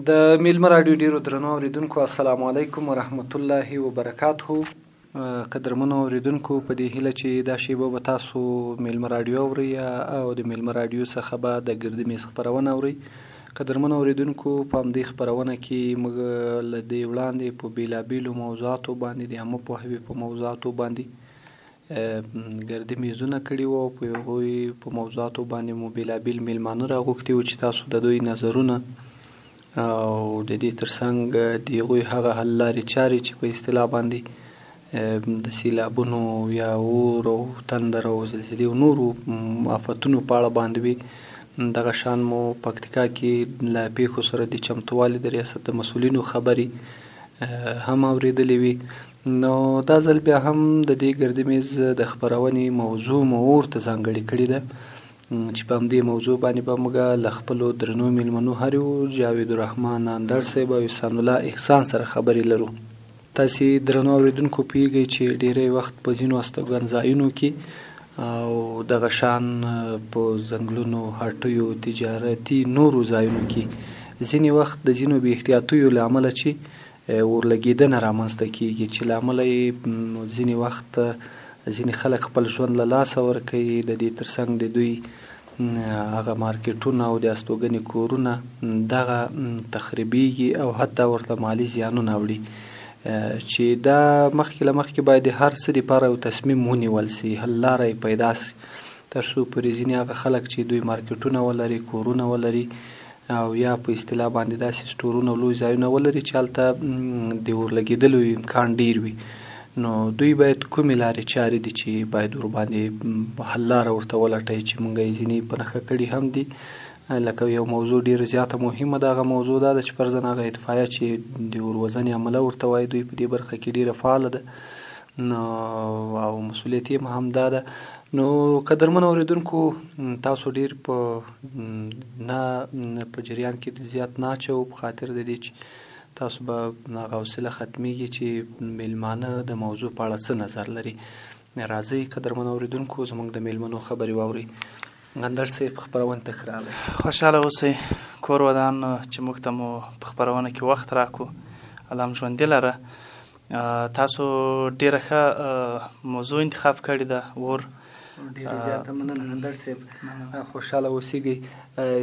د میلمه راډیو ډیرو درنو اوریدونکو السلام علیکم ورحمت الله وبرکاته. قدرمنو اوریدونکو په دې هیله چې دا شیبه به تاسو میلمه راډیو اورئ او د میلمه راډیو څخه به د ګرد میز خپرونه اورئ. قدرمنو اوریدونکو په همدې خپرونه کې موږ له دې وړاندې په بیلابیلو موضوعاتو باندې د عامه پوهاوي په موضوعاتو باندې ګرد میزونه کړي وو او په هغوی په موضوعاتو باندې مو بیلابیل میلمانه راغوښتي وو چې تاسو د دوی نظرونه او د دې ترڅنګ د هغوی هغه حل لارې چارې چې په اصطلاح باندې د سیلابونو یا اور او تندر او زلزلې او نورو آفتونو په اړه باندې وي. دغه شان مو پکتیکا کې له پیښو سره د چمتووالي د ریاست د مسؤلینو خبرې هم اورېدلې وي. نو دا ځل بیا هم د دې ګرد میز د خپرونې موضوع مو ورته ځانګړې کړې ده چې په همدې موضوع باندې به موږ له خپلو درنو میلمنو هر یو جاوید الرحمن اندړ صاحب او احسان الله احسان سره خبرې لرو. تاسې درنو اورېدونکو پوهېږئ چې ډېری وخت په ځینو استوګن ځایونو کې او دغه شان په ځنګلونو هټیو تجارتي نورو ځایونو کې ځینې وخت د ځینو بې احتیاطیو له امله چې اورلګېدنه رامنځته کېږي چې له امله یې ځینې وخت ځینې خلک خپل ژوند له لاسه ورکوي. د دې ترڅنګ د دوی هغه مارکیټونه او د استوګنې کورونه دغه تخریبیږي او حتی ورته مالي زیانونه وړي چې دا مخکې له مخکې باید د هر څه دپاره یو تصمیم ونیول سي، حل لاره یې پیدا سي تر څو پورې ځینې هغه خلک چې دوی مارکیټونه ولري، کورونه ولري او یا په اصطلاح باندې داسې سټورونه او لوی ځایونه ولري چې هلته د اورلګېدلو امکان ډیر وي. نو دوی باید کومې لارې چارې دي چې باید ورباندې حل لاره ورته ولټوي چې موږ یې ځینې په نښه کړي هم دي. لکه یو موضوع ډېره زیاته مهمه ده، هغه موضوع دا ده چې فرضاً هغه اطفایه چې د اوروزنې عمله ورته وایي دوی په دې برخه کې ډېره فعاله ده نو او مسؤلیت یې هم دا ده. نو قدرمنو اوریدونکو تاسو ډېر په جریان کې زیات نه اچوو په خاطر د دې چې تاسو به هغه حوصله ختمیږي چې میلمانه د موضوع په اړه څه نظر لري. راځئ قدرمنو اوریدونکو زموږ د میلمنو خبرې واورئ. اندړ صاحب خپرونې ته ښه راغلی. خوشحاله اوسئ کور ودان چې موږ ته مو په خپرونه کې وخت راکړو. الله م ژوندي لره. تاسو ډېره ښه موضوع انتخاب کړې ده اور. ډېره زیاته مننه اندړ صاحب، خوشحاله اوسیږئ.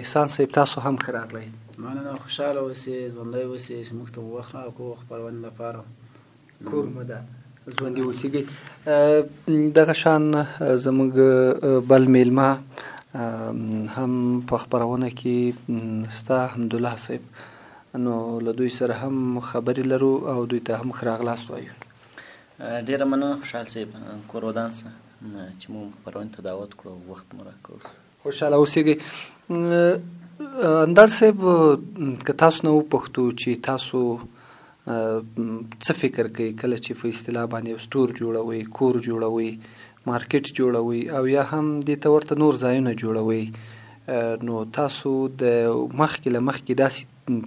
احسان صاحب تاسو هم ښه راغلی. مننه، خوشحاله اوسئ، ژوندی اوسئ چې موږ ته مو وخت راکړو خپرونې لپاره. کور مو ده، ژوندي اوسیږئ. دغه شان زموږ بل میلمه هم په خپرونه کې ستا حمدالله صاحب، نو له دوی سره هم خبرې لرو او دوی ته هم ښه راغلاست وایو. ډېره مننه خوشحال صاحب، کور ودان شه چې مو خپرونې ته دعوت کړو، وخت مو راکړو. خوشحاله اوسیږئ. اندړ صاحب که تاسو نه وپوښتو چې تاسو څه فکر کوئ کله چې په اصطلاح باندې یو سټور جوړوئ، کور جوړوئ، مارکیټ جوړوئ او یا هم دې ته ورته نور ځایونه جوړوئ، نو تاسو د مخکې له مخکې داسې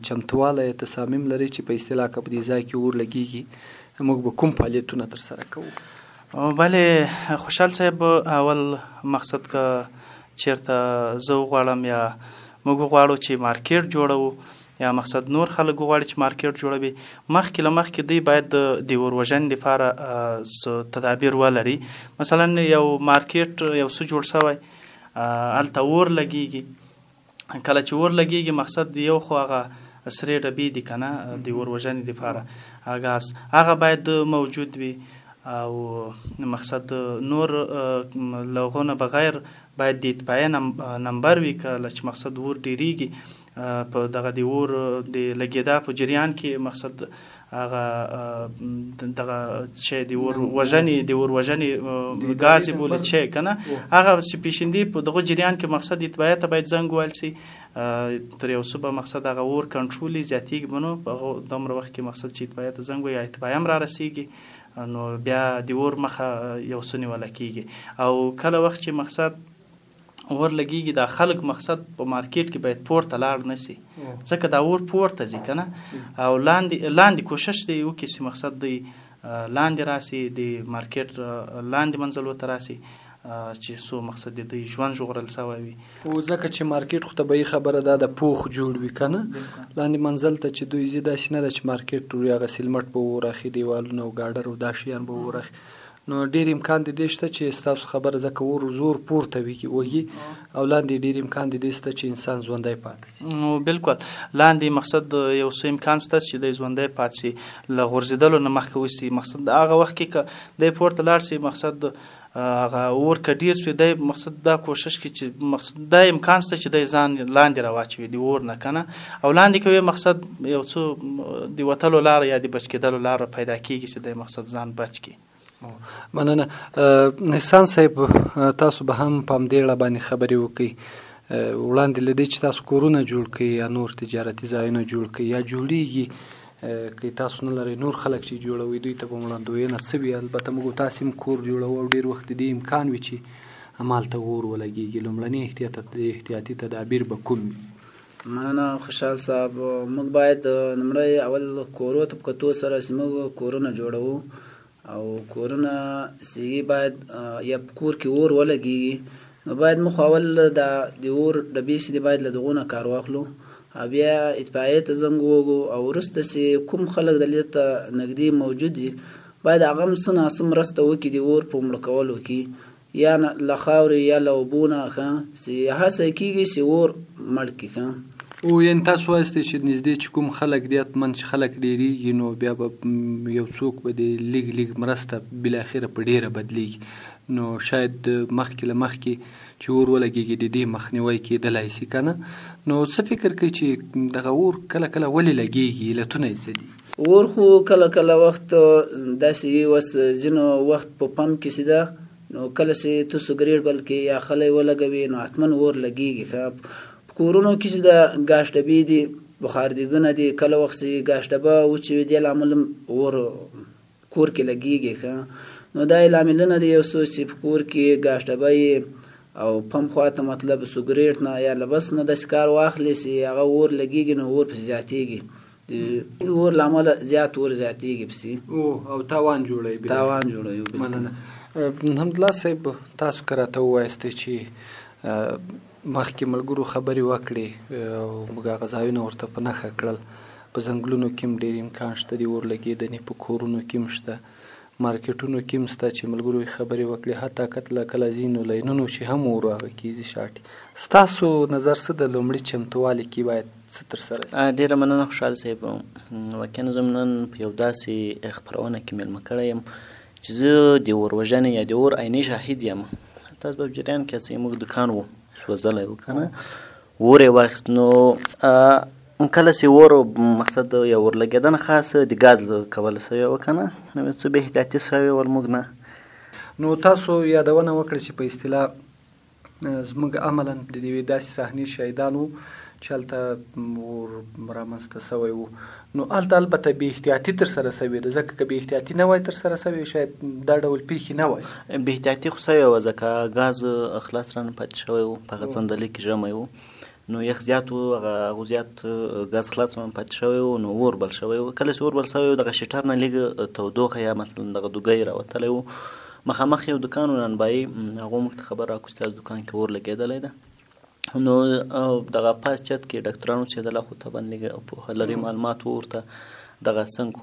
چمتوالی تصامیم لرئ چې په اصطلاح که په دې ځای کې اور لګېږي موږ به کوم فعالیتونه ترسره کوو؟ بله خوشحال صاحب، اول مقصد که چیرته زه وغواړم یا موږ غواړو چې مارکیټ جوړو یا مقصد نور خلک غواړي چې مارکیټ جوړوي، مخکې له مخکې دوی باید د اور وژنې لپاره تدابیر ولري. مثلا یو مارکیټ یو څه جوړ شوی هلته اور لګېږي، کله چې اور لګېږي مقصد یو خو هغه سرې ډبې دي که نه د اور وژنې لپاره ګاز هغه باید موجود وي او مقصد نور لوغونه بغیر باید د اطفایه نمبر وي. کله چې مقصد اور ډېرېږي په دغه د اور د لګېدا په جریان کې مقصد هغه دغه شی د اور وژنې ګاز یې بولي چې که نه هغه چې پیشندي په دغه جریان کې مقصد اطفایه ته باید زنګ وویل سي تر یو څه به مقصد هغه اور کنټرول زیاتېږي به نو په هغه دومره وخت کې مقصد چې اطفایه ته زنګ ووایي یا اطفایه هم را رسېږي نو بیا د اور مخه یو څه نیوله کېږي. او کله وخت چې مقصد اور لګېږي دا خلک مقصد په مارکیټ کې باید پورته لاړ نه سي ځکه دا اور پورته ځي که نه او لاندې کوشش دی وکړي چې مقصد دی لاندې راسي د مارکیټ لاندې منزلو ته راسي چې څو مقصد د دوی ژوند ژغورل سوی وي. او ځکه چې مارکیټ خو طبیعي خبره ده د پوخ جوړ وي که نه لاندې منزل ته چې دوی ځي داسې نه ده چې مارکیټ هغه سیلمټ به وراخي دیوالونه او ګاډر او دا شیان به وراخي نو ډېر امکان د دې شته چې ستاسو خبره ځکه اور زور پورته وي او لاندې ډېر امکان د دې شته چې انسان ژوندی پاتې شي. نو بالکل لاندې مقصد یو څه امکان شته چې دی ژوندی پاتې شي له غورځېدلو نه مخکې وشي. مقصد هغه وخت کې که دی پورته لاړ شي مقصد هغه اور که ډېر شوي دی مقصد دا کوشش کوي چې مقصد دا امکان شته چې دی ځان لاندې راواچوي د اور نه که نه او لاندې کوي مقصد یو څه د وتلو لاره یا د بچ کېدلو لاره پیدا کېږي چې دی مقصد ځان بچ کړي. مننه. احسان صاحب تاسو به هم په همدې اړه باندې خبرې وکړئ وړاندې له دې چې تاسو کورونه جوړ کړئ یا نور تجارتي ځایونه جوړ کړئ یا جوړیږي که تاسو نه لرئ نور خلک چې جوړوي دوی ته به وړاندوینه څه وي. البته موږ تاسې هم کور جوړوو او ډېر وخت دې امکان وي چې همالته اور ولګېږي لومړني احتیاطي تدابیر به کوم وي؟ مننه خوشحال صاحب. موږ باید لومړی اول کورو ته په کتو سره چې موږ کورونه جوړوو او کورونه چې باید یا په کور کې اور ولګېږي نو باید موږ اول د اور ډبې چې دي باید له دغو نه کار واخلو او بیا اطفایې ته زنګ ووهو او وروسته چې کوم خلک دلته ته نږدې موجود دي باید هغه هم څه ناڅه مرسته وکړي د اور په مړه کولو کې یا له خاورې یا له اوبو نه چې هڅه کېږي چې اور مړ کړي. او یعنې تاسو وایستئ چې نږدې چې کوم خلک دي حتمن چې خلک ډېرېږي نو بیا به یو څوک به د لږ مرسته بالاخره په ډېره بدلېږي نو شاید مخکې له مخکې چې اور ولګېږي د دې مخنیوی کېدلی شي که نه. نو څه فکر کوي چې دغه اور کله کله ولې لګېږي علتونه یې څه دي؟ اور خو کله وخت داسې اوس ځینو وخت په پمپ کې چې ده نو کله چې ته سګرېټ بل کې یا خلی ولګوي نو حتما اور لګېږي. کورونو کې چې د ګاش ډبې دي بخار دیګونه دي کله وخت چې ګاش ډبه وچوي دې لامل اور کور کې لګېږي نو دا لاملونه دي یو څه چې په کور کې ګاش ډبه او پمپ خواته مطلب سګرېټ نه یا لبس نه داسې کار واخلي چې هغه اور لګېږي نو اور پسې زیاتېږي اور له امله زیات اور زیاتېږي پسې او تاوان جوړوي. مننه. حمدالله صاحب تاسو که راته ووایستئ چې مخکې ملګرو خبرې وکړې او موږ هغه ځایونه ورته په نښه کړل په ځنګلونو کې هم ډېر امکان شته د اور لګېدنې په کورونو کې هم شته مارکیټونو کې هم شته چې ملګرو یې خبرې وکړې حتی کله ځینو لینونو چې هم اور هغه کېږي شاټي. ستاسو نظر څه د لومړي چمتووالي کې باید څه ترسره شي؟ ډېره مننه خوشحال صاحب. واقعا زه نن په یو داسې خپرونه کې مېلمه کړی یم چې زه د اور وژنې یا د اور عیني شاهد یم. تاسو په جریان کې چې موږ دکان وو سوځلی و که نه اور یې واخیست نو کله چې اور مقصد یو اور لګېدنه خاصه د ګاز کوله سوې وه که نه نو څه بې احتیاطي شوې ول موږ نه. نو تاسو یادونه وکړه چې په اصطلاح زموږ عملا د یوې داسې صحنې شاهدان وو چې هلته اور رامنځته سوی و نو هلته البته بې احتیاطي ترسره سوې ده ځکه که بې احتیاطي نه وای ترسره سوې شاید دا ډول پیښې نه وای. بې احتیاطي خو سوې وه ځکه ګاز خلاص رانه پاتې شوی و په هغه څندلې کې ژمی و نو یخ زیات و هغه زیات ګاز خلاص رانه پاتې شوی و نو اور بل شوی و. کله چې اور بل شوی و دغه شیټر نه لږ تودوخه یا مثلا دغه دوګی راوتلی و مخامخ یو دکان و نانبایي هغو موږ ته خبر راکړو چې تاسو دکان کې اور لګېدلی ده نو دغه پاس چت کې ډاکټرانو اوسېدله خو طبعا لږ پوهه لري معلومات ورته دغه څنګه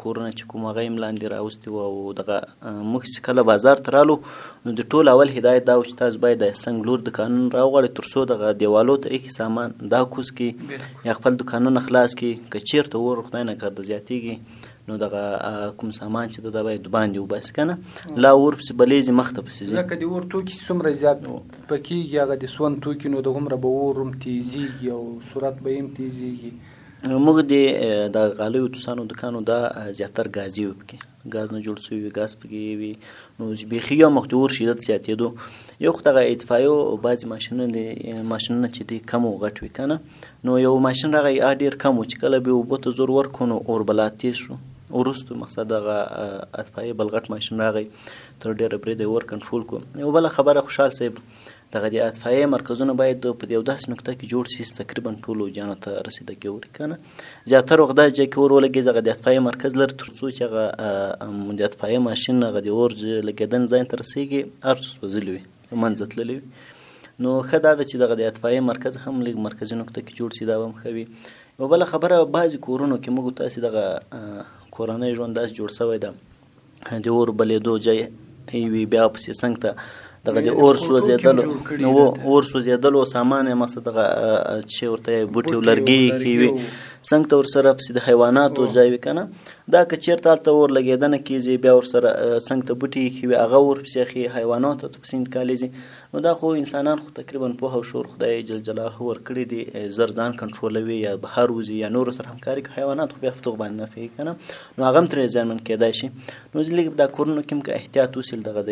کورونه چې کوم هغه یې لاندې راوستي وو او دغه موږ چې کله بازار ته رالو نو د ټول اول هدایت دا و چې تاسو باید د څنګ لور دکانونه راوغواړئ تر څو دغه دیوالو ته ایښي سامان دا کوز کړي یا خپل دکانونه خلاص کړي که چېرته اور خدای نکرده زیاتېږي نو دغه کوم سامان چې ده دا باید باندې وباسي که نه لا اور پسې بلیږي مخ ته پسې ځي ځکه د اور توکي څومره زیات پکېږي هغه د سون توکي نو دغومره به اور هم تیزېږي او صورت به یې هم تیزېږي. موږ د غالیو توسانو دکانو دا زیاتر ګازي وي پکې ګاز نه جوړ شوي وي ګاز پکې وي نو بیخي یو مخ د اور شدت زیاتېدو یو خو دغه اطفایو بعضې ماشینونه چې دي کم و غټ وي که نه نو یو ماشین راغی ډېر کم و چې کله به اوبو ته زور ورکړو نو اور بلا تېز شو وروستو مقصد دغه اطفایې بل غټ ماشین راغی تر ډېره بریده یې ور کنټرول کړو. یو بله خبره خوشحال صاحب دغه د اطفایي مرکزونه باید په یو داسې نقطه کې جوړ شي چې تقریبا ټولو جانو ته رسیدګي وکړي که نه زیاتره وخت داسې ځای کې اور ولګېږي هغه د اطفایي مرکز لري تر څو چې هغه د اطفایي ماشین هغه د اور لګېدن ځای ته رسېږي هر څه سوځلي وي منځه تللی وي نو ښه دا ده چې دغه د اطفایي مرکز هم لږ مرکزي نقطه کې جوړ شي دا به هم ښه وي. یوه بله خبره بعضې کورونو کې موږ تاسې دغه کورنی ژوند داسې جوړ شوی ده د اور بلېدو ځای وي بیا پسې څنګ ته دغه د اور سوځېدلو سامان یې مقصد دغه چې ورته بوټي او لرګي ایښي وي څنګ ته ورسره پسې د حیواناتو ځای وي که نه دا که چېرته هلته اور لګېدنه کېږي بیا ورسره څنګ ته بوټي ایښي وي هغه ورپسې اخي حیواناتو ته پسې انتقالېږي نو دا خو انسانان خو تقریبا پوهه او شعور خدای جل جلاله ورکړي دي زر ځان کنټرولوي یا بهر وځي یا نورو سره همکاري کوي حیوانات خو بیا په دغو باندې نه پوهېږي که نه نو هغه هم ترې زیانمن کېدای شي نو زه لږ دا کورونو کې هم که احتیاط وسي دغه د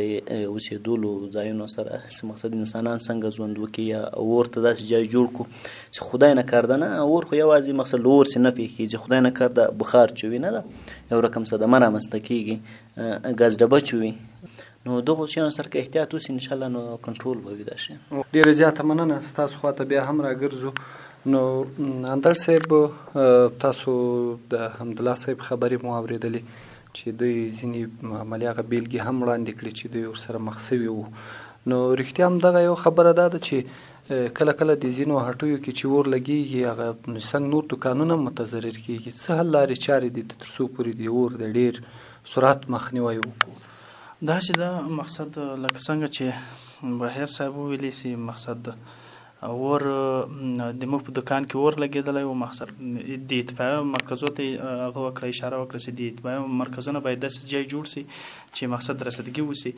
اوسېدلو ځایونو سره چې مقصد انسانان څنګه ژوند وکړي یا اور ته داسې ځای جوړ کړو چې خدای نکرده نه اور خو یوازې مقصد له اور سې نه پېښېږي خدای نکرده بخار چوي نه ده یو رقم صدمه رامنځته کېږي ګاز ډبه چوي نو دغو شیانو سره که احتیاط وسي انشاءالله نو کنټرول به وي دا شی. ډېره زیاته مننه ستاسو خواته بیا هم راګرځو نو اندړ صاحب تاسو د حمدالله صاحب خبرې مو اورېدلې چې دوی ځینې عملي هغه بیلګې هم وړاندې کړي چې دوی ورسره مخ سوي وو نو رښتیا هم دغه یو خبره دا ده چې کله کله د ځینو هټیو کې چې اور لګېږي هغه څنګ نور دوکانونه متضرر کېږي څه حل لارې چارې دي تر څو پورې د اور د ډېر سرعت مخنیوی وکړو. داسې ده مقصد لکه څنګه چې بهیر صاحب وویلی سي مقصد اور د موږ په دکان کې اور لګېدلی و مقصد د اطفایه مرکزو ته هغه وکړه اشاره وکړه چې د اطفایه مرکزونه باید داسې ځای جوړ سي چې مقصد رسیدګي وسي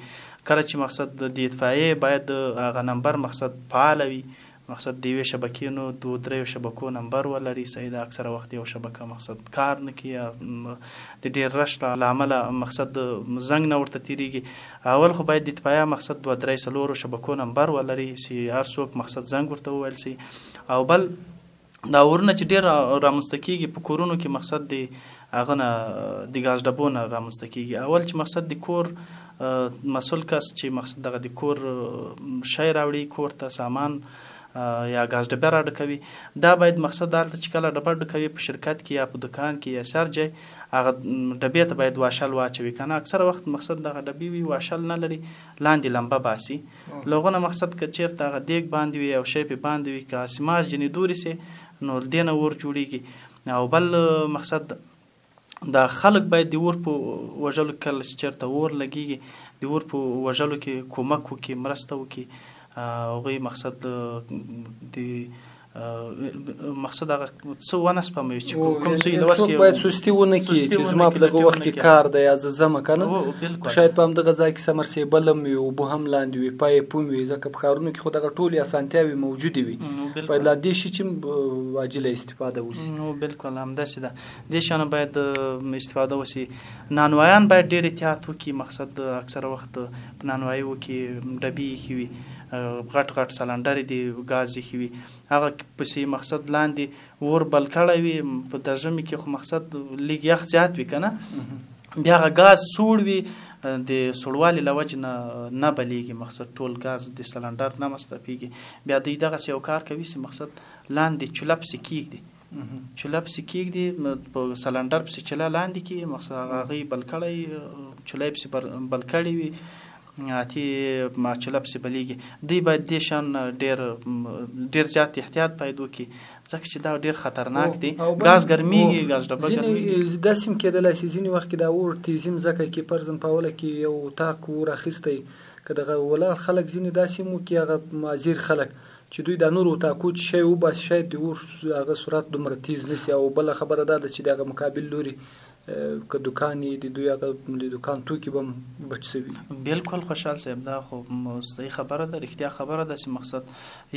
کله چې مقصد د اطفایې باید هغه نمبر مقصد فعاله وي مقصد د یوې شبکې نو دوه دریو شبکو نمبر ولري صحیح ده اکثره وخت یو شبکه مقصد کار نه کوي د ډېر رش له امله مقصد زنګ نه ورته تېرېږي اول خو باید د اطفایه مقصد دوه درې څلورو شبکو نمبر ولري چې هر څوک مقصد زنګ ورته وویل سي او بل دا اورونه چې ډېر رامنځته کېږي په کورونو کې مقصد د هغه نه د ګاز ډبو نه رامنځته کېږي اول چې مقصد د کور مسؤل کس چې مقصد دغه د کور شی راوړي کور ته سامان یا ګاز ډبه را ډکوي دا باید مقصد دلته چې کله ډبه ډکوي په شرکت کې یا په دکان کې یا سر ځای هغه ډبې ته باید واشل واچوي که نه اکثره وخت مقصد دغه ډبې وي واشل نه لري لاندې لمبه باسي له هغه نه مقصد که چېرته هغه دیګ باندې وي او شی پې باندې وي که سماج جنې دورې سي نو دې نه اور جوړېږي او بل مقصد دا خلک باید د اور په وژلو کله چې چېرته اور لګېږي د اور په وژلو کې کومک وکړي مرسته وکړي هغوی مقصد د مقصد هغه څه ونه سپموي چې کوم څه یې له وس کې باید سستي ونه کړي چې زما په دغه وخت کې کار دی یا زه ځمه که نه شاید په همدغه ځای کې سمرسیبل هم وي اوبه هم لاندې وي پایپ هم وي ځکه په ښارونو کې خو دغه ټولې اسانتیاوې موجودې وي باید لا دې شي چې واجله استفاده وشي. نو بالکل همداسې ده دې شیانو باید استفاده وشي. نانوایان باید ډېر احتیاط وکړي مقصد اکثره وخت په نانواییو کې ډبې ایښي وي غټ غټ سلنډر دي ګاز ایښي وي هغه پسې مقصد لاندې اور بل کړی وي په د ژمي کې خو مقصد لږ یخ زیات وي که نه بیا هغه ګاز سوړ وي د سوړوالي له وجې نه بلیږي مقصد ټول ګاز د سلنډر نه مصرفېږي بیا دوی دغسې یو کار کوي چې مقصد لاندې چوله پسې کېږدي چوله پسې کېږدي په سلنډر پسې چوله لاندې کړي مقصد هغه بل کړی چوله یې پسې بل کړی وي اتې چوله پسې بلیږي دوی باید دې شان ډېر زیات احتیاط باید وکړي ځکه چې دا ډېر خطرناک دی ګاز ګرمېږي ګاز ډبه ګرمېږي داسې هم کېدلی شي ځینې وخت کې دا اور تیزي مځکه کې فرضاً په اوله کې یو اتاق اور اخیستی که دغه ولاړ خلک ځینې داسې هم وکړي هغه معذیر خلک چې دوی دا نورو اتاقو چې شی وباسي شاید د اور هغه سرعت دومره تیز نه سي او بله خبره دا ده چې د هغه مقابل لوري که دکان یې د دوی هغه د دکان توکي به هم بچ شوي. بالکل خوشحال صاحب دا خو صحیح خبره ده رښتیا خبره ده چې مقصد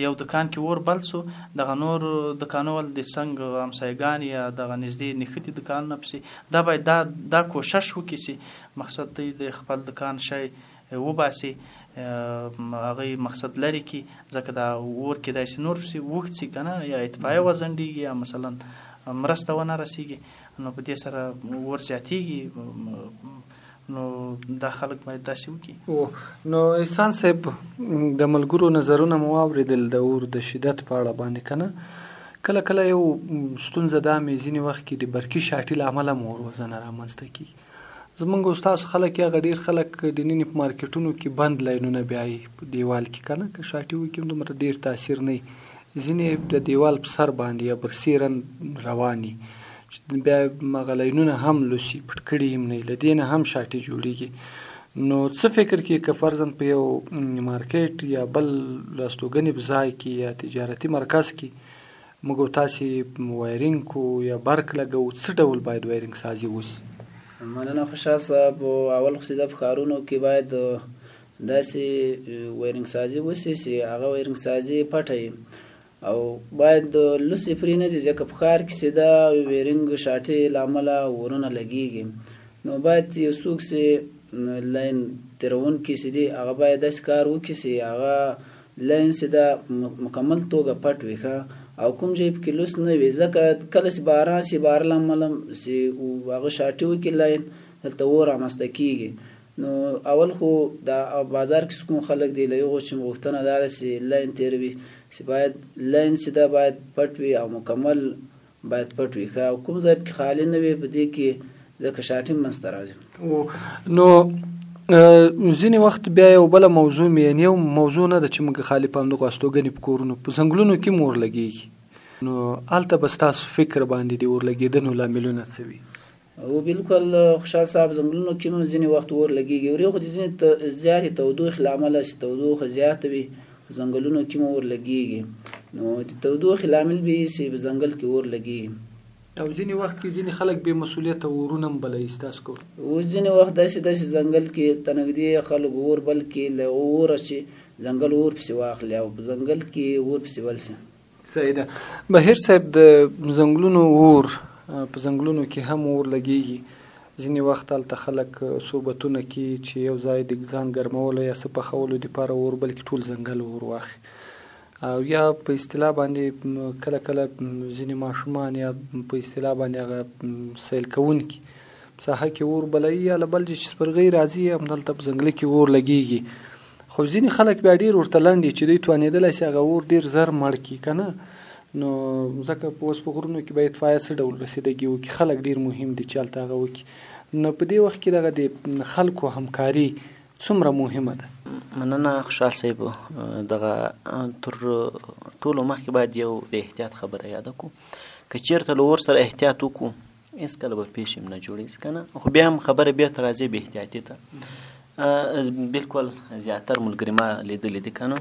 یو دکان کې اور بل سو دغه نور دکانول د څنګ همسایګان یا دغه نږدې نښتي دکانونه پسې دا باید دا کوشش وکړي چې مقصد دوی د خپل دکان شی وباسي هغه مقصد لري کې ځکه دا اور کې داسې نور پسې وخت سي که نه یا اطفایه وځنډېږي یا مثلا مرسته ونه رسېږي نو په دې سره اور زیاتېږي نو دا خلک باید داسې وکړي. نو احسان صاحب د ملګرو نظرونه مو واورېدل د اور د شدت په اړه باندې که نه کله کله یو ستونزه دا مې ځینې وخت کې د برقي شاټي له امله مو اور وژنه رامنځته کېږي. زمونږ استاسو خلک یا ډېر خلک د ننني په مارکیټونو کې بند لاینونه بیایي په دیوال کې که نه که شاټي وکړي دومره ډېر تاثیر نه وي. ځینې د دیوال په سر باندې یا برسیرن رواني چې بیا هغه لاینونه هم لوسي پټ کړي هم نه له دې نه هم شاټي جوړېږي. نو څه فکر کې که فرضاً په یو مارکیټ یا بل لاستوګنې په ځای کې یا تجارتي مرکز کې موږ تاسې وایرینګ کو یا برق لګو څه ډول باید وایرینګ سازي وشي؟ مننه خوشحال صاحب. اول خو د ښارونو کې باید داسې وایرینګ سازي وشي چې هغه وایرینګ سازي پټه وي او باید لوسې پرې نه دي ځکه په ښار کې چې دا وایرینګ شاټۍ له امله اورونه لګېږي. نو باید یو څوک چې لاین تېروونکي چې دي هغه باید داسې کار وکړي چې هغه لاین چې دا مکمل توګه پټ وي او کوم ځای پکې لوس نه وي ځکه کله چې باران شي باران له امله چې هغه شاټۍ وکړي لاین دلته اور رامنځته کېږي. نو اول خو دا بازار کې کوم خلک دی له یو چې غوښتنه دا ده چې لاین تېر وي چې باید لاین چې دا باید پټ وي او مکمل باید پټ وي او کوم ځای پکې خالي نه وي په دې کې ځکه شاټۍ منځته راځي. نو ځینې وخت بیا یو بله موضوع مې یعنې یو موضوع نه ده چې موږ خالي په همدغو استوګنې په کورونو په ځنګلونو کې مو اور لګېږي. نو هلته به ستاسو فکر باندې د اور لګېدنو لاملونه څه وي؟ او بالکل خوشحال صاحب ځنګلونو کې مو ځینې وخت اور لګېږي او خو د ځینې زیاتې تودوخې له امله چې تودوخه زیاته وي په ځنګلونو کې مو اور لګېږي. نو د تودوخې لامل به وي چې په ځنګل کې اور لګېږي. او ځینې وخت کې ځینې خلک بې مسؤلیته اورونه هم بلوي ستاسو کور؟ اوس ځینې وخت داسې ځنګل کې ته نږدې خلک اور بل کړي له اوره چې ځنګل اور پسې واخلي او په ځنګل کې اور پسې بل شي. صحیح ده. بهیر صاحب د ځنګلونو اور په ځنګلونو کې هم اور لګېږي. ځینې وخت هلته خلک صحبتونه کوي چې یو ځای د ځان ګرمولو یا څه پخولو دپاره اور بلکې ټول ځنګل اور واخلي او یا په اصطلاح باندې کله کله ځینې ماشومان یا په اصطلاح باندې هغه سیل کوونکي په ساحه کې اور بلوي یا له بل چې سپرغۍ راځي همدلته په ځنګله کې اور لګېږي. خو ځینې خلک بیا ډېر ورته لنډ چې دوی توانېدلی شي هغه اور ډېر زر مړ کړي که نه. نو ځکه په اوس په غرونو کې باید اطفایه څه ډول رسیدګي وکړي خلک ډېر مهم دي چې هلته هغه وکړي. نو په دې وخت کې دغه د خلکو همکاري څومره مهمه ده؟ مننه خوشحال صاحب. دغه تر ټولو مخکې باید یو د احتیاط خبره یاده کړو. که چېرته له اور سره احتیاط وکړو هېڅکله به پیښې هم نه جوړېږي که نه. خو بیا هم خبره بېرته راځي بې احتیاطي ته. بالکل زیاتر ملګري ما لیدلي دي که نه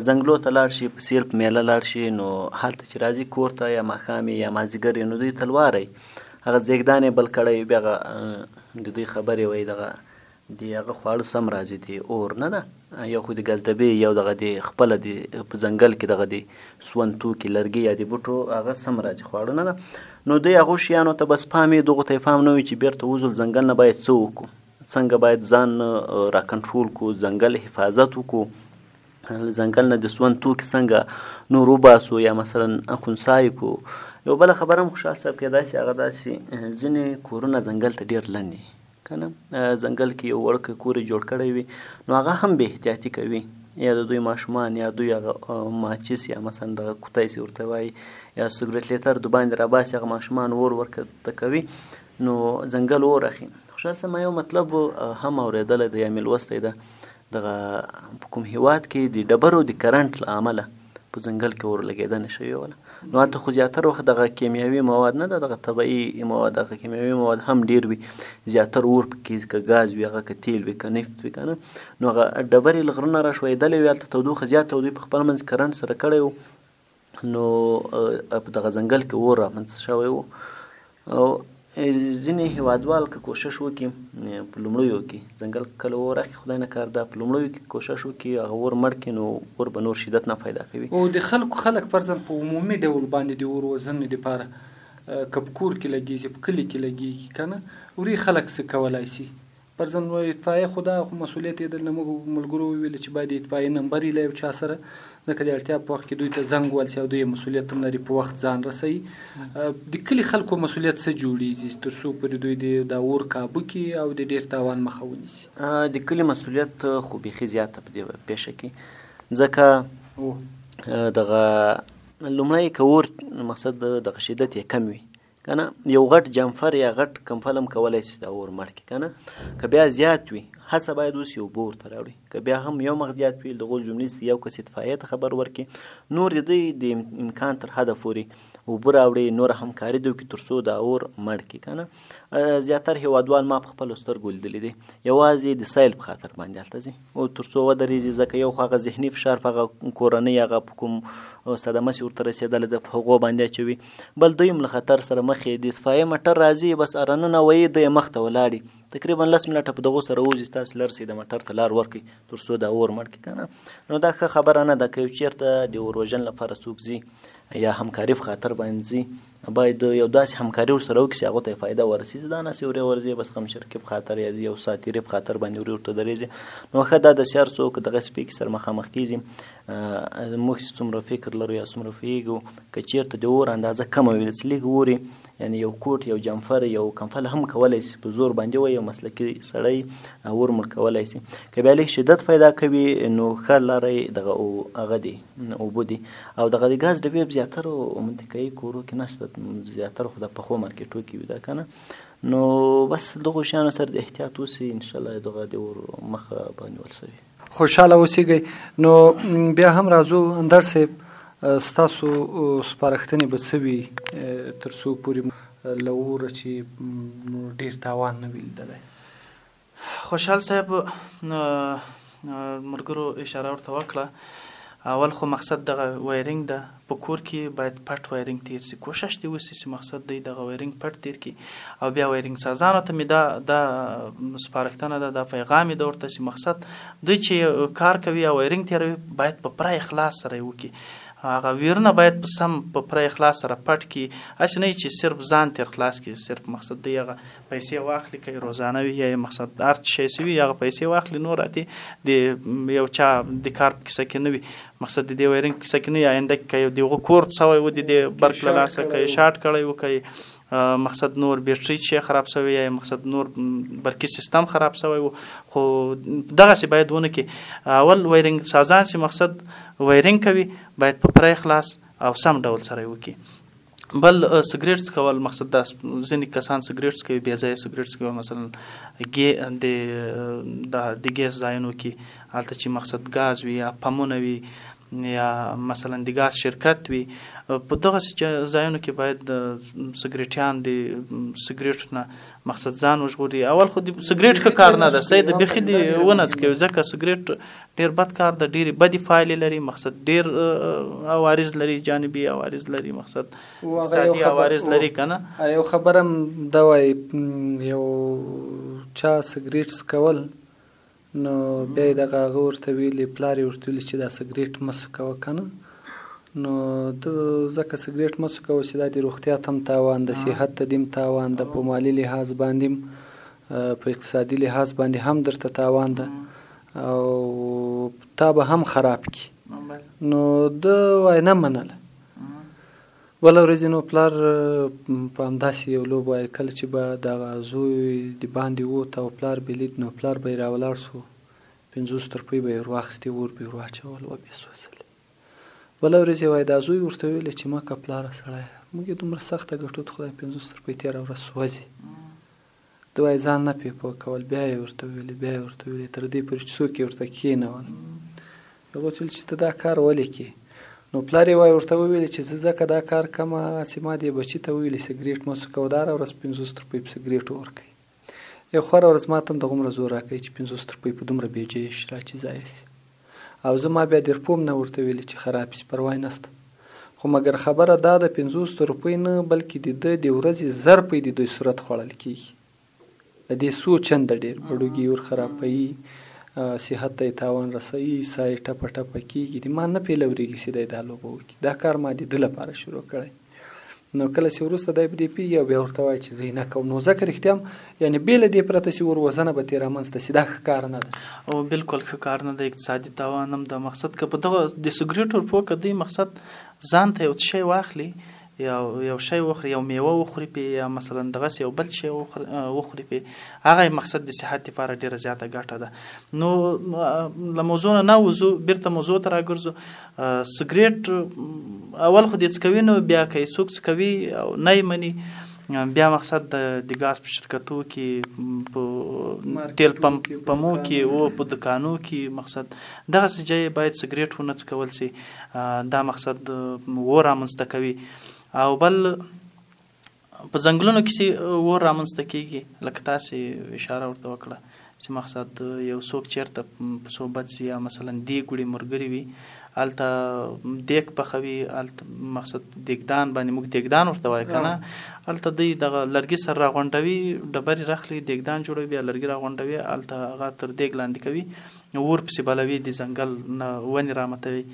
ځنګلو ته لاړ شي په سیل په میله لاړ شي نو هلته چې راځي کور ته یا ماښام یا مازدیګر نو دوی تلوار وي هغه زیږدان یې بل کړی بیا هغه د دوی خبرې وایي دغه د هغه خواړه سم راځي دی اور نه ده یو خو د ګاز ډبې یو دغه د خپله د په ځنګل کې دغه د سون توکي لرګي یا د بوټو هغه سم راځي خواړه نه ده. نو دوی هغو شیانو ته بس پام یې دغو ته یې پام نه وي چې بیرته وځو ځنګل نه باید څه وکړو څنګه باید ځان را کنټرول کړو ځنګل حفاظت وکړو ځنګل نه د سون توکي څنګه نور وباسو یا مثلا خنثی کړو. یو بله خبره هم خوشحال صاحب کېدای شي هغه دا چې ځینې کورونه ځنګل ته ډېر لنډ وي که نه ځنګل کې یو وړوکی کور یې جوړ کړی وي نو هغه هم بې احتیاطي کوي یا د دوی ماشومان یا دوی هغه ماچس یا مثلا دغه کوتی چې ورته وایي یا سګرټ لیتر د باندې راباسي هغه ماشومان اور ورکته کوي نو ځنګل اور اخلي. خوشحال صاحب ما یو مطلب هم اورېدلی دی یا مې لوستی ده دغه په کوم هېواد کې د ډبرو د کرنټ له امله په ځنګل کې اور لګېدنه شوې وله نو هلته خو زیاتره وخت دغه کیمیاوي مواد نه ده دغه طبعي مواد دغه کیمیاوي مواد هم ډېر وي زیاتر اور پکې که ګاز وي هغه که تیل وي که نفت وي که نه نو هغه ډبرې له غرونه را ښویېدلې وي هلته تودوخه زیاته او دوی په خپل منځ کرنټ سره کړی و نو په دغه ځنګل کې اور رامنځته شوی و او ځینې هېوادوال که کوشش وکړي په لومړیو کې ځنګل کله اور اخلي خدای نه کار ده په لومړیو کې کوشش وکړي هغه اور مړ کړي نو اور به نور شدت نه پیدا کوي. او د خلک فرضاً په عمومي ډول باندې د اور وژنې دپاره که په کور کې لګېږي په کلي کې لګېږي که نه ورې خلک څه کولی شي فرضاً اطفایه خو دا خو مسؤلیت یې د موږ ملګرو وویل چې باید اطفایه نمبر یې له یو چا سره ځکه د اړتیا په وخت کې دوی ته زنګ ووهل شي او دوی مسؤلیت هم لري په وخت ځان رسوي. د کلي خلکو مسؤلیت څه جوړېږي تر څو پورې دوی د اور کابو کړي او د ډېر تاوان مخه ونیسي؟ د کلي مسؤلیت خو بیخي زیاته په دې پیښه کې، ځکه دغه لومړی که اور مقصد دغه شدت یې کم وي که نه، یو غټ جمفر یا غټ کمپل هم کولی شي د اور مړ کړي که نه. که بیا زیات وي هڅه باید وسي اوبه ورته راوړي، که بیا هم یو مخ زیات وي دغو جملې یو کس اطفایې ته خبر ورکړي، نور د دوی د امکان تر حده پورې اوبه راوړي، نور همکاري دوی وکړي تر څو د اور مړ کړي که نه. زیاتر هېوادوال ما په خپلو سترګو لیدلی دی یوازې د سیل په خاطر باندې هلته ځي او تر څو ودرېږي، ځکه یو خو هغه ذهني فشار په هغه کورنۍ هغه په کوم صدمه چې ورته رسېدلی ده په هغو باندې اچوي، بل دوی هم له خطر سره مخ یې د اطفایې موټر راځي بس ارننه ویي دوی یې مخ ته ولاړي تقریبا 10 منټه په دغو سره وځي ستاسې لرسئ د موټر ته لار ورکړي تر څو د اور مړ کړي که نه. نو دا ښه خبره نه ده. که یو چېرته د اور وژنې لپاره څوک ځي یا همکاري په خاطر باندې ځي باید یو داسې همکاري ورسره وکړي چې هغو ته یې فایده ورسېږي، دا نه چې ورې ورځي بس غمشرکي په خاطر یا یو ساعتیري په خاطر باندې ورې ورته درېږي. نو ښه دا د سیار څوک دغسې پېښې سره مخامخ کېږي، موږ چې څومره فکر لرو یا څومره پوهېږو که چېرته د اور اندازه کمه وي چې لږ اور یعنې یو کوټ یو جمفر یو کمفل هم کولی شي په زور باندې وي، یو مسلکي سړی اور مړ کولی شي. که بیا لږ شدت پیدا کوي نو ښه لاره یې دغه هغه دي اوبه دي او دغه د ګاز ډبې زیاترو منطقهي کورو کې نشته، زیاتره خو د پخو مارکېټو کې وي دا که نه. نو بس دغو شیانو سره د احتیاط وسي انشاءالله دغه د اور مخه به نیول سوي. خوشحاله اوسېږئ. نو بیا هم راځو اندر صاحب، ستاسو سپارښتنې به څه وي تر څو پورې له اوره چې ډېر تاوان نه وي لیدلی؟ خوشحال صاحب ملګرو اشاره ورته وکړه، اول خو مقصد دغه وایرینګ ده، په کور کې باید پټ وایرینګ تیر سي، کوشش دې وسي چې مقصد دی دغه وایرینګ پټ تیر کړي. او بیا وایرینګ سازانو ته مې دا سپارښتنه ده، دا پیغام یې ده ورته چې مقصد دوی چې کار کوي او وایرینګ تیروي باید په پوره اخلاص سره یې وکړي، هغه ویرونه باید په سم په پوره اخلاص سره پټ کړي، هسې نه چې صرف ځان تیر خلاص کړي، صرف مقصد دی هغه پیسې واخلي که یې روزانه وي یا مقصد هر شی چې وي هغه پیسې واخلي، نور اتې د یو چا د کار په کیسه کې نه وي، مقصد د دې وایرینګ په کیسه کې نه وي، آینده که یو دغه کورت سوی و د دې برق له لاسه که یې شارټ کړی و که یې مقصد نور بیټرۍ چې خراب شوی یا مقصد نور برقي سیستم خراب شوی و، خو دغسې باید ونه کړي. اول وایرینګ سازان چې مقصد وایرینګ کوي باید په پوره اخلاص او سم ډول سره یې وکړي. بل سګریټ څکول، مقصد دا ځینې کسان سګریټ څکوي، بې ځایه سګریټ څکوي، مثلا د ګیس ځایونو کې هلته چې مقصد ګاز وي یا پمونه وي یا مثلا د ګاز شرکت وي، په دغسې ځایونو کې باید سګریټیان د سګریټ نه مقصد ځان وژغوري. اول خو د سګریټ ښه کار نه ده، صحیح ده، بیخي دې ونه څکوي، ځکه سګریټ ډېر بد کار ده، ډېرې بدې پایلې لري، مقصد ډېر عوارض لري، جانبي عوارض لري، مقصد اقتصادي عوارض لري که نه. یو خبره هم دا وایي یو چا سګریټ څکول نو بیا یې دغه هغه ورته ویلي، پلار یې ورته ویلي چې دا سګریټ مه څکوه که نه، نو ځکه سګریټ مه څکوه چې دا د روغتیا ته هم تاوان ده، صحت ته دې هم تاوان ده، په مالي لحاظ باندې هم په اقتصادي لحاظ باندې هم درته تاوان ده او تا به هم خراب کړي. نو ده وایي نه منله. بله ورځ نو پلار په همداسې یو لوب وایي کله چې به دغه زوی د باندې ووت او پلار به لید نو پلار به یې راولاړ سو 50 روپۍ به یې ور واخیستې اور به یې ور واچول وبې سوځلې. بله ورځ یې وایي دا زوی ورته ویلې چې مه که پلاره سړیه موږ یې دومره سخته ګټو ته خدای 50 روپۍ تېره ورځ سوځي. ده وایي ځان نه پې پوه کول، بیا یې ورته ویلې بیا یې ورته ویلې تر دې پورې چې څوک یې ورته کښېنول. هغه ورته ویل چې ته دا کار ولې کوې؟ نو پلار یې وایي ورته وویلې چې زه ځکه دا کار کومه چې ما دې بچي ته ویلې سګریټ مه څکوه، دا هره ورځ 50 روپۍ په سګریټو ورکوي، یو خو هره ورځ ما ته هم دغومره زور راکوي چې 50 روپۍ په دومره بې جایه شي را چې ضایع شي، او زه ما بیا در پوم نه ورته ویلې چې خراب شي، پروا نشته. خو مګر خبره دا د 50 روپۍ نه بلکې د ده د ورځې 1000 روپۍ د دوی صورت خوړل کېږي، د دې څو چنده ډېر بډوګي ور خرابوي، صحت ته یې تاوان رسوي، ساه یې ټپه ټپه کېږي، د ما نه پې لورېږي چې دی دا لوبه وکړي. دا کار ما د ده لپاره شروع کړی. نو کله چې وروسته دی په دې پیږي او بیا ورته وایي چې زه یې نه کوم. نو ځکه رښتیا هم یعنې بې له دې پرته چې وروزنه به ترې رامنځته شي دا ښه کار نه ده. او بالکل ښه کار نه ده. اقتصادي تاوان هم د مقصد که په دغه د سګریټو په دوی مقصد ځان ته یو شی واخلي، یو شی وخوري، یو میوه وخوري پې، یا مثلا دغسې یو بل شی وخوري پې، هغه مقصد د صحت لپاره ډېره زیاته ګټه ده. نو له موضوع نه وځو، بیرته موضوع ته راګرځو. سګریټ اول خو دې څکوي، نو بیا که یې څوک څکوي او نه یې مني، بیا مقصد د ګاز په شرکتو کې، په تیل پمپو کې او په دکانو کې مقصد دغسې ځای باید سګریټ ونه څکول شي. دا مقصد اور رامنځته کوي. او بل په ځنګلونو کې اور رامنځته کېږي، لکه تاسې اشاره ورته وکړه چې مقصد یو څوک چېرته په صحبت شي یا مثلا دیګ وړي ملګري وي، هلته دیګ پخوي، هلته مقصد دیګدان باندې موږ دیګدان ورته وایو که نه، هلته دوی دغه لرګي سره راغونډوي، ډبرې راخلي، دیګدان جوړوي، بیا لرګي راغونډوي، هلته هغه تر دیګ لاندې کوي، اور پسې بلوي، د ځنګل نه ونې رامتوي.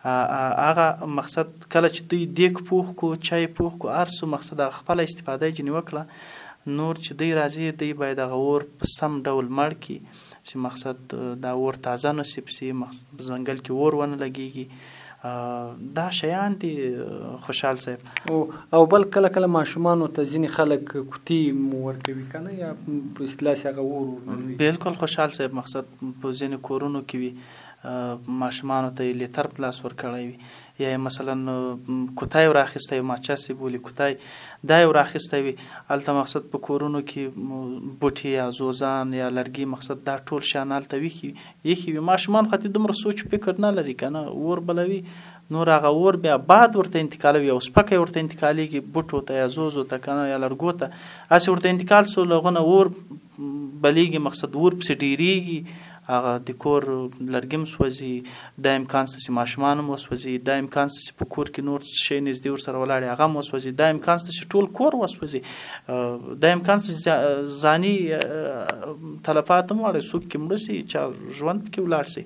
هغه مقصد کله چې دوی دیګ پوخ کو، چای پوخ کو، هر څه مقصد هغه خپله استفاده یې ځینې وکړه. نور چې دوی راځي، دوی باید هغه اور په سم ډول مړ کړي چې مقصد دا اور تازه نشي، پسې په ځنګل کې اور ونه لګېږي. دا شیان دي خوشحال صاحب. او بل کله کله ماشومانو ته ځینې خلک کوتي ورکوي که نه، یا په اصطلاح چې هغه اور. بالکل خوشحال صاحب، مقصد په ځینې کورونو کې وي ماشومانو ته یې لیتر پلاس ورکړی وي، یا مثلا کوتای راخیستی وي، ماچس یې بولي کوتای، دا یې راخیستی وي، هلته مقصد په کورونو کې بوټي یا زوزان یا لرګي مقصد دا ټول شیان هلته ایښي وي. ماشومان خو دې دومره سوچ فکر نه لري که نه، اور بلوي، نور هغه اور بیا باد ورته انتقالوي او سپکی ورته انتقالېږي بوټو ته یا زوزو ته که نه یا لرګو ته، هسې ورته انتقال سو، له هغه نه اور بلیږي، مقصد اور پسې ډېرېږي، هغه د کور لرګي هم سوځي، دا امکان شته چې ماشومان هم وسوځي، دا امکان شته چې په کور کې نور شی نږدې ورسره ولاړ هغه هم وسوځي، دا امکان شته چې ټول کور وسوځي، دا امکان شته چې ځاني تلفات هم واړی، څوک کې مړه شي، چا ژوند پکې ولاړ شي.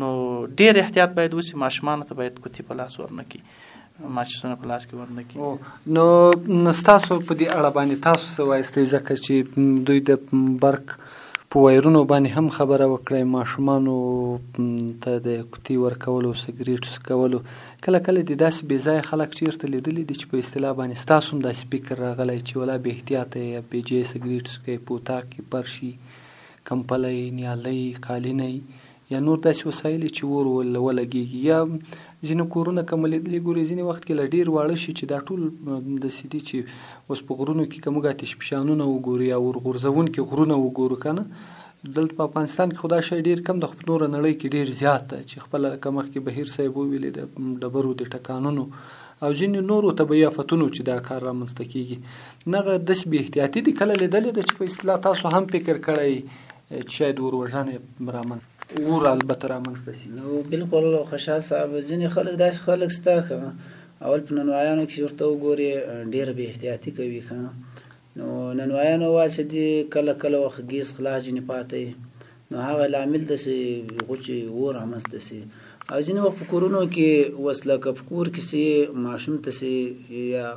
نو ډېر احتیاط باید وشي، ماشومانو ته باید کوتي په لاس ورنه کړي، ماچسونه په لاس کې ورنه کړي. نو ستاسو په دې اړه باندې تاسو څه وایستئ، ځکه چې دوی د برق په وایرونو باندې هم خبره وکړئ، ماشومانو ته د کوتي ورکولو، سګریټ څکولو، کله کله د داسې بې ځایه خلک چېرته لیدلي دي چې په اصطلاح باندې ستاسو هم داسې فکر راغلی چې ولا بې احتیاطه یا بې جایه سګریټ څکئ، په اتاق کې پرشي، کمپلی، نیالۍ، قالینۍ یا نور داسې وسایل چې اور ولګېږي، یا ځینې کورونه که مو لیدلي ګورئ ځینې وخت کې له ډېر واړه شي چې دا ټول داسې دي چې اوس په غرونو کې که موږ اتش فشانونه وګورو یا ورغورځونکي غرونه وګورو که نه، دلته په افغانستان کې خو دا شی ډېر کم ده، خو په نوره نړۍ کې ډېر زیات ده چې خپله لکه مخکې بهیر صاحب وویلې د ډبرو د ټکانونو او ځینې نورو طبیعي آفتونو چې دا کار رامنځته کېږي. نغه داسې بې احتیاطي دي کله لیدلې ده چې په اصطلاح تاسو هم فکر کړی چې شاید اور وژنې اور البته رامنځته شي؟ نو بالکل خوشحال صاحب، ځینې خلک داسې خلک شته که اول په ننوایانو کې ورته وګورې ډېره بې احتیاطي کوي که نو ننوایانو واسې دي کله کله وخت ګیس خلاص ځینې پاتې نو هغه لامل داسې غوچې اور رامنځته شي. او ځینې وخت په کورونو کې اوس لکه په کور کې سي ماشوم ته سي یا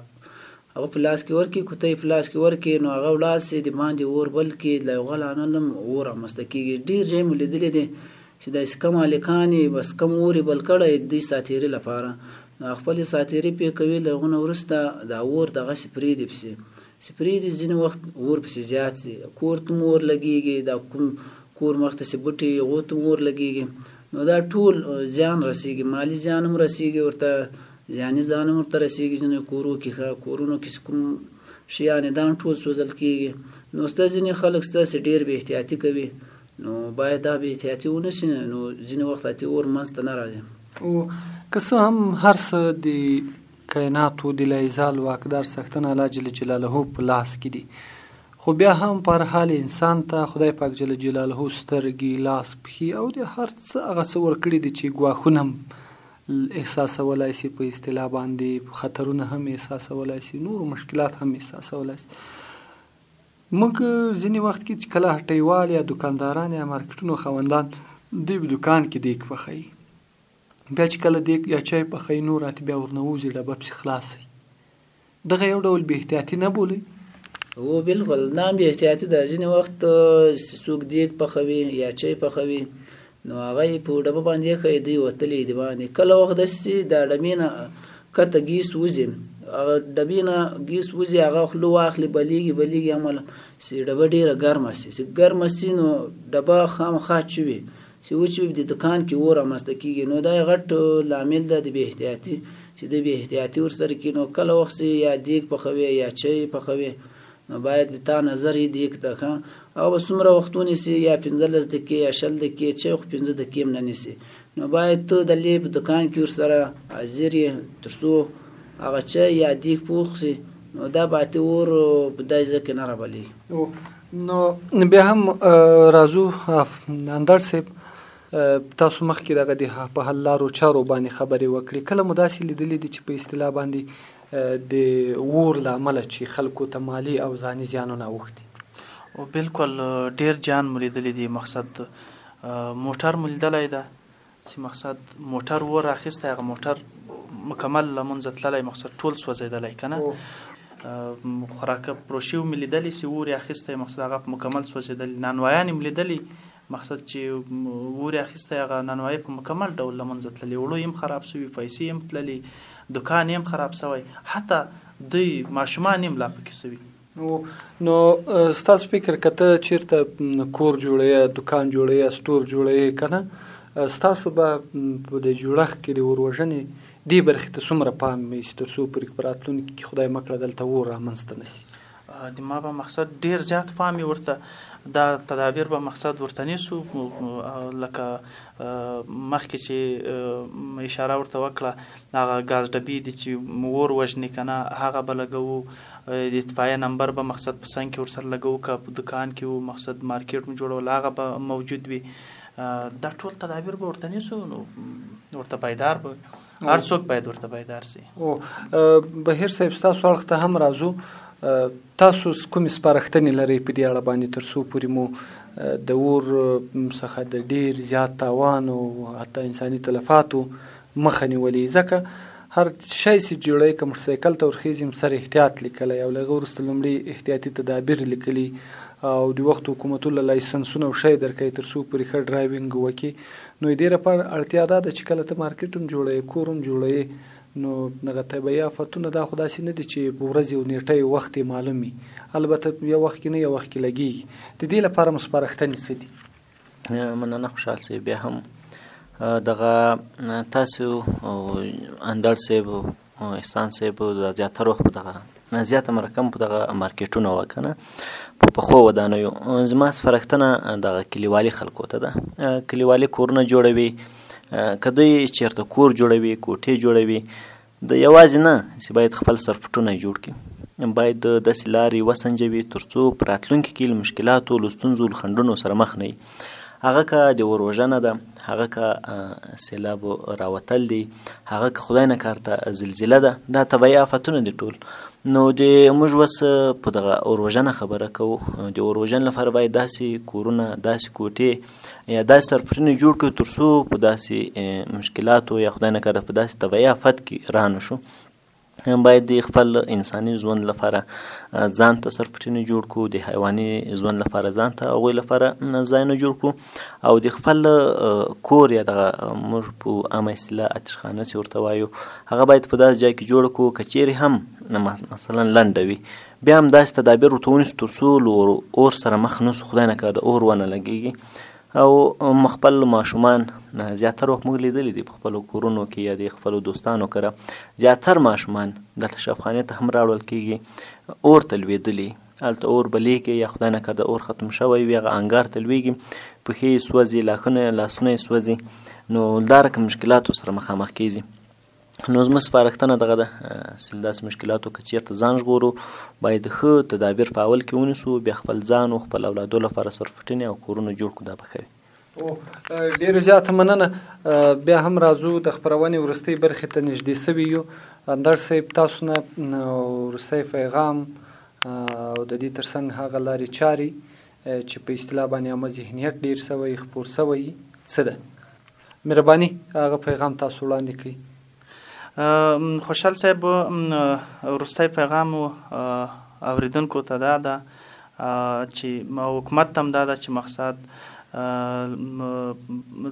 هغه په لاس کې ورکړي، کوتۍ په لاس کې ورکړي، نو هغه ولاړ سي د باندې اور بل کړي، له هغه لامل هم اور رامنځته کېږي. ډېر ځای مو لیدلی دی چې داسې کم هلکان یې بس کم اور یې بل کړی د دوی ساتېري لپاره، نو خپلې ساتېري پرې کوي، له هغه نه وروسته دا اور دغسې پرېږدي پسې پرېږدي، ځینې وخت اور پسې زیات سي، کور ته هم اور لګېږي، دا کوم کور مخته چې بوټي هغو ته هم اور لګېږي، نو دا ټول زیان رسېږي، مالي زیان هم رسېږي ورته، زیاني زیان هم ورته رسېږي. ځینې کورونو کې کوم شیان دا ټول سوځل کېږي. نو سته ځینې خلک سته چې ډېر بې احتیاطي کوي، نو باید دا بې احتیاطي ونه شي، نو ځینې وخت اتې اور منځته نه راځي. او که څه هم هر څه د کائناتو د لاعزال واکدار څښتن الله جل جلاله په لاس کې دي، خو بیا هم په هر حال انسان ته خدای پاک جل جلاله سترګې، لاس، پښې او د هر څه هغه څه ورکړي دي چې ګواښونه هم احساسولی شي، په اصطلاح باندې خطرونه هم احساسولی شي، نور مشکلات هم احساسولی شي. موږ ځینې وخت کې چې کله هټیوال یا دکانداران یا مارکیټونو خاوندان دوی په دکان کې دیګ پخوي، بیا چې کله دیګ یا چای پخوي نور راته بیا ورنه وځي ډبه پسې خلاصوي، دغه یو ډول بې احتیاطي نه بولئ؟ او بالکل دا بې احتیاطي ده. ځینې وخت څوک دیګ پخوي یا چای پخوي نو هغه یې په ډبه باندې ایښی دی وتلی دی باندې. کله وخت داسې چې دا ډبې نه کته ګیس وځي، هغه ډبې نه ګیس وځي، هغه خوله واخلي بلیږي عمله چې ډبه ډېره ګرمه شي. چې ګرمه شي نو ډبه خامخا چوي، چې وچوي د دکان کې اور رامنځته کېږي. نو دا غټ لامل ده د بې احتیاطي، چې د بې احتیاطي ورسره کېږي. نو کله وخت یا دیګ پخوي یا چای پخوي نو باید تا نظر یې دیګ ته ښه هغه به څومره وخت ونیسي، یا 15 دقیقې یا 20 دقیقې، چای خو 15 دقیقې هم نه نیسي. نو باید ته د لې په دکان کې ورسره حاضر یې تر څو هغه چای یا دیګ پوخ شي. نو دا باید اور په دای ځای کې نه رابلي. نو بیا هم راځو اندړ صاحب، تاسو مخکې دغه د په حل لارو چارو باندې خبرې وکړې. کله مو داسې لیدلي دي چې په اصطلاح باندې د اور له امله چې خلکو ته مالي او ځاني زیانونه اوښتي؟ او بالکل ډیر جان مو لیدلی دی. مقصد موټر مو لیدلی ده چې مقصد موټر اور اخیستی، هغه موټر مکمل لمونځه تللی، مقصد ټول سوځېدلی که نه. خوراکه پروشي مې لیدلي چې اور یې اخیستی، مقصد هغه مکمل سوځېدلی. نانوایان یې مې لیدلي، مقصد چې اور یې اخیستی، هغه نانوایي په مکمل ډول لمونځه تللي، وړو یې هم خراب شوي، پیسې یې هم تللي، دکان یې هم خراب شوی، حتی دوی ماشومان یې هم لا پکې شوي. نو ستاسو فکر که ته چېرته کور جوړوې، دکان جوړوې، سټور جوړوې که نه، ستاسو به په د جوړښت کې د اور وژنې دې برخې ته څومره پام ویسي تر څو په راتلونکي کې خدای مکړه دلته اور رامنځته نه شي؟ د ما به مقصد ډیر زیات پام یې ورته، دا تدابیر به مقصد ورته نیسو. لکه مخکې چې اشاره ورته وکړه، هغه ګاز ډبې دي چې اور وژني که نه، هغه به لګوو. د اطفایه نمبر به مقصد په څنګ کې ورسره لګوو، که په دکان کې وو مقصد مارکیټ مو جوړول هغه به موجود وي. دا ټول تدابیر به ورته نیسو، نو ورته پایدار به هر څوک باید ورته پایدار شي. بهیر صاحب، ستاسو اړخ ته هم راځو. تاسو کومې سپارښتنې لرئ په دې اړه باندې تر څو پورې مو د اور څخه د ډیر زیات تاوان او حتی انساني تلفاتو مخه نیولې؟ ځکه هر شی چې جوړوي، که موټرسایکل ته ورخیزي هم سره احتیاط لیکلی، او له هغه وروسته لومړي احتیاطي تدابیر لیکلي، او د وخت حکومتونه لایسنسونه او شی درکوي تر څو پورې ښه ډرایوینګ وکړي. نو دې لپاره اړتیا دا ده چې کله ته مارکیټ هم جوړوې، کور هم جوړوې، نو دغه طبیعي آفتونه دا خو داسې نه دي چې په ورځ یو نیټه یو وخت یې معلوم وي، البته یو وخت کې نه یو وخت کې لګېږي. د دې لپاره مو سپارښتنې څه دي؟ مننه خوشحال صاحب. بیا هم دغه تاسو اندړ صاحب او احسان صاحب د زیاتره وخت په دغه زیاته مرکم په دغه مارکیټونه وه که نه، په پخو ودانیو. زما سپارښتنه دغه کلیوالي خلکو ته ده. کلیوالي کورونه جوړوي، که دوی چېرته کور جوړوي، کوټې جوړوي، د یوازې نه چې باید خپل سرپټونه جوړ کړي، باید داسې لارې وسنجوي تر څو په راتلونکي کې له مشکلاتو، له ستونزو، له خنډونو سره مخ نه وي. هغه که د اور وژنه ده، هغه که سیلاب راوتل دي، هغه که خدای نه کارته زلزله ده، دا طبیعي آفتونه دي ټول. نو د موږ اوس په دغه اور وژنه خبره کوو. د اور وژنې لپاره باید داسې کورونه، داسې کوټې یا داسې سرپټونه جوړ کړو تر څو په داسې مشکلاتو یا خدای نه کارته په داسې طبیعي آفت کې را نه شو. باید د خپل انساني ژوند لپاره ځان ته سرپټونه جوړ کړو، د حیواني ژوند لپاره ځان ته هغوی لپاره ځایونه جوړ کړو، او د خپل کور یا دغه موږ په عامه اصطلاح اتشخانه چې ورته وایو، هغه باید په داسې ځای کې جوړ کړو که چیرې هم مثلا لنډه وي، بیا هم داسې تدابیر ورته ونیسو تر څو له اور سره مخ نه شو، خدای نه کړه د اور ونه لګېږي. او خپل ماشومان زیاتره وخت موږ لیدلی دي په خپلو کورونو کې یا د خپلو دوستانو کره زیاتر ماشومان دلته شفخانې ته هم راوړل کېږي، اور ته لوېدلي، هلته اور بلیږي یا خدای نه کړه د اور ختم شوی وي، هغه انګار ته لوېږي، پښې یې سوځي، لاسونه یې سوځي، نو دا رقم مشکلاتو سره مخامخ کېږي. نو زموږ سپارښتنه دغه ده چې داسې مشکلاتو که چېرته ځان ژغورو، باید ښه تدابیر په اول کې ونیسو، بیا خپل ځان او خپل اولادو لپاره سرپټنې او کورونه جوړ کړو، دا به ښه وي. ډېره زیاته مننه. بیا هم راځو د خپرونې وروستۍ برخې ته نږدې سوي یو. اندړ صاحب، تاسو نه وروستی پیغام او د دې ترڅنګ هغه لارې چارې چې په اصطلاح باندې عامه ذهنیت ډېر سوی، خپور سوی، څه ده؟ مهرباني هغه پیغام تاسو وړاندې کړئ. خوشحال صاحب وروستی پیغام اوریدونکو ته دا ده چې حکومت ته هم دا ده چې مقصد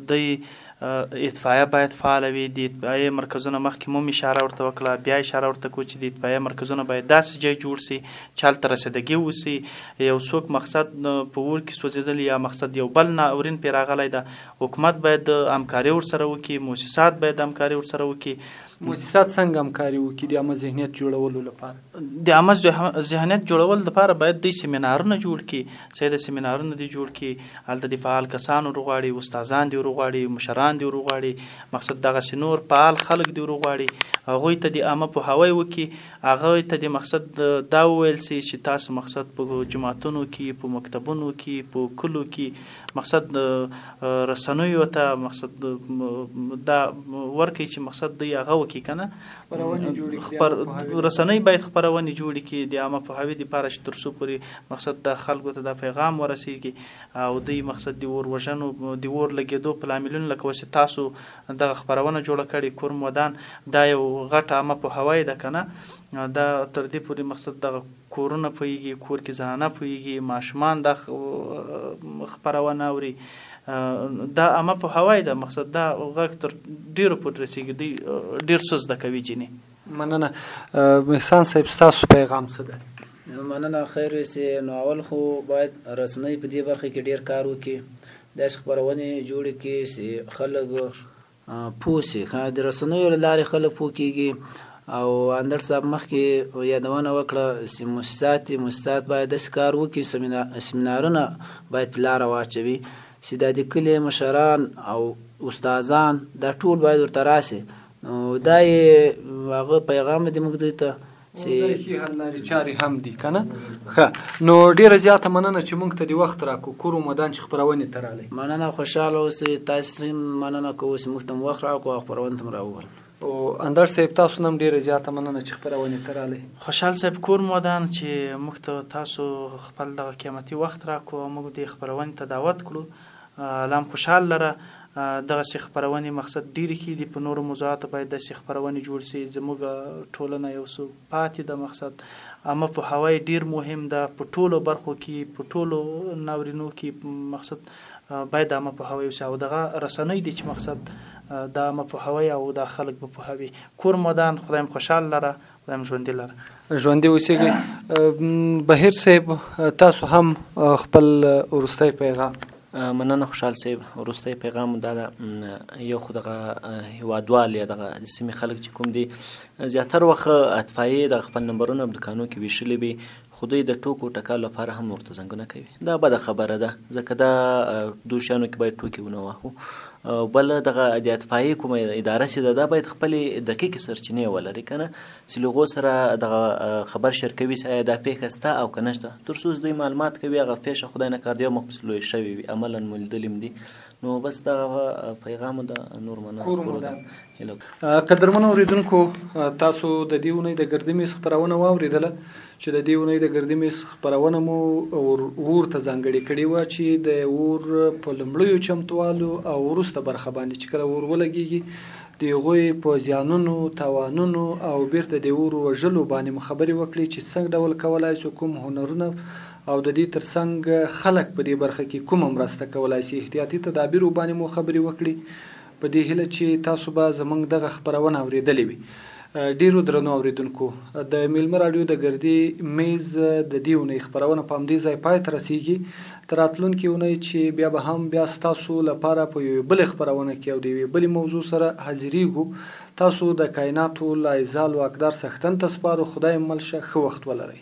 دوی اطفایه باید فعاله وي. د اطفایې مرکزونه مخکې مو اشاره ورته وکړه، بیا اشاره ورته کوو چې د اطفایې مرکزونه باید داسې ځای جوړ سي چې هلته رسیدګي وسي. یو څوک مقصد په اور کې سوځېدلی یا مقصد یو بل ناورین پرې راغلی ده، حکومت باید همکاري ورسره وکړي، مؤسسات باید همکاري ورسره وکړي. مؤسسات څنګه همکاري وکړي د عامه ذهنیت جوړولو لپاره؟ د عامه ذهنیت جوړول لپاره باید دوی سیمینارونه جوړ کړي. څه د سیمینارونه دي جوړ کړي، هلته د فعال کسان ورغواړي، استادان دي ورغواړي، مشران دي ورغواړي، مقصد دغسې نور فعال خلک دي ورغواړي، هغوی ته د عامه پوهاوی وکړي، هغوی ته د مقصد دا وویل سي چې تاسو مقصد په جماعتونو کې، په مکتبونو کې، په کلو کې مقصد رسنیو ته مقصد دا ورکړي چې مقصد دوی هغه وکړي که نه. رسنۍ باید خپرونې جوړې کړي د عامه پوهاوي دپاره چې تر څو پورې مقصد د خلکو ته دا پیغام ورسیږي او دوی مقصد د اور وژنو د اور لګېدو په لاملونو لکه اوس تاسو دغه خپرونه جوړه کړې کورم ودان، دا یو غټ عامه پوهاوی ده که نه. دا تر دې پورې مقصد دغه کورونه پوهېږي، کور کې زنانه پوهېږي، ماشومان دا خپرونه اوري، دا عامه پوهاوی ده. مقصد دا غږ تر ډېرو پورې رسېږي، دوی ډېر څه زده کوي جینې. مننه. احسان صاحب ستاسو پیغام څه ده؟ مننه. خیر وسي. نو اول خو باید رسنۍ په دې برخه کې ډېر کار وکړي، داسې خپرونې جوړې کړي چې خلک پوه سي. د رسنیو له لارې خلک پوه کېږي. او اندر صاحب مخکې یادونه وکړه چې مؤسسات باید داسې کار وکړي، سیمینارونه باید په لاره واچوي چې دا د کلي مشران او استادان دا ټول باید ورته راسي. نو دا یې هغه پیغام دی موږ دوی ته چې حل لارې چارې هم دي که نه. ښه، نو ډېره زیاته مننه چې موږ ته د وخت راکړو کور مدان چې خپرونې ته راغلی. مننه. خوشحاله اوسئ. تاسو مننه کوو چې موږ ته موخ راکړو او خپرونې ته م راوول. او اندر صاحب تاسو نم ډیره زیاته مننه چې خپرونې ته راغلی. خوشحال صاحب کور مودان چې موږ ته تاسو خپل دغه قیمتي وخت راکړو او موږ دې خپرونې ته دعوت کړو. الله هم خوشحال لره. دغسې خپرونې مقصد ډېرې کې دي، په نورو موضوعاتو باید داسې خپرونې جوړ سي. زموږ ټولنه یو څه پاتې ده. مقصد عامه پوهاوی ډېر مهم ده په ټولو برخو کې، په ټولو ناورینو کې مقصد باید عامه پوهاوی وسي. او دغه رسنۍ دي چې مقصد دا عامه پوهاوی او دا خلک به پوهوي. کور مودان خدایم خوشحال لره، خدایم ژوندي لره. ژوندي اوسېږئ. بهیر صاحب تاسو هم خپل وروستی پیغام. مننه خوشحال صاحب. وروستی پیغام دا ده، یو خو دغه هیوادوال یا دغه سیمې خلک چې کوم دي زیاتر وخت اطفایې د خپل نمبرونه په دوکانو کې ویشلي وي، خو دوی د ټوکو ټکالو لپاره هم ورته زنګونه کوي. دا بده خبره ده، ځکه دا دو شیانو کې باید ټوکې ونه وهو. بل دغه د اطفایې کومه اداره چې ده دا باید خپلې دقیقې سرچینې ولري که نه، چې له هغو سره دغه خبر شیر کوي چې دا پیښه شته او که نه شته، تر څو دوی معلومات کوي هغه پیښه خدای نه کار د یو مخ پسې لویې شوې وي، عملا مو لیدلي هم دي. نو بس دغه پیغام ده، نور مننه. قدرمنو اورېدونکو، تاسو د دې اونۍ د ګردې میز خپرونه واورېدله چې د دې اونۍ د ګردې میز خپرونه مو اور ته ځانګړې کړې وه چې د اور په لومړیو چمتووالو او وروسته برخه باندې چې کله اور ولګېږي د هغوی په زیانونو، تاوانونو او بیرته د اور وژلو باندې مو خبرې وکړې چې څنګه ډول کولای شو کوم هنرونه او د دې ترڅنګ خلک په دې برخه کې کومه مرسته کولای شي، احتیاطي تدابیرو باندې مو خبرې وکړې. په دې هیله چې تاسو به زموږ دغه خپرونه اورېدلې وي. ډیرو درنو اوریدونکو، د میلمه راډیو د ګردې میز د دې اونۍ خپرونه په همدې ځای پای ته رسیږي. تر راتلونکې اونۍ چې بیا به هم بیا ستاسو لپاره په یوې بلې خپرونه کې او د یوې بلې موضوع سره حاضرېږو. تاسو د کایناتو لا ازال واکدار څښتن ته سپارو. خدای مل شه. ښه وخت ولرئ.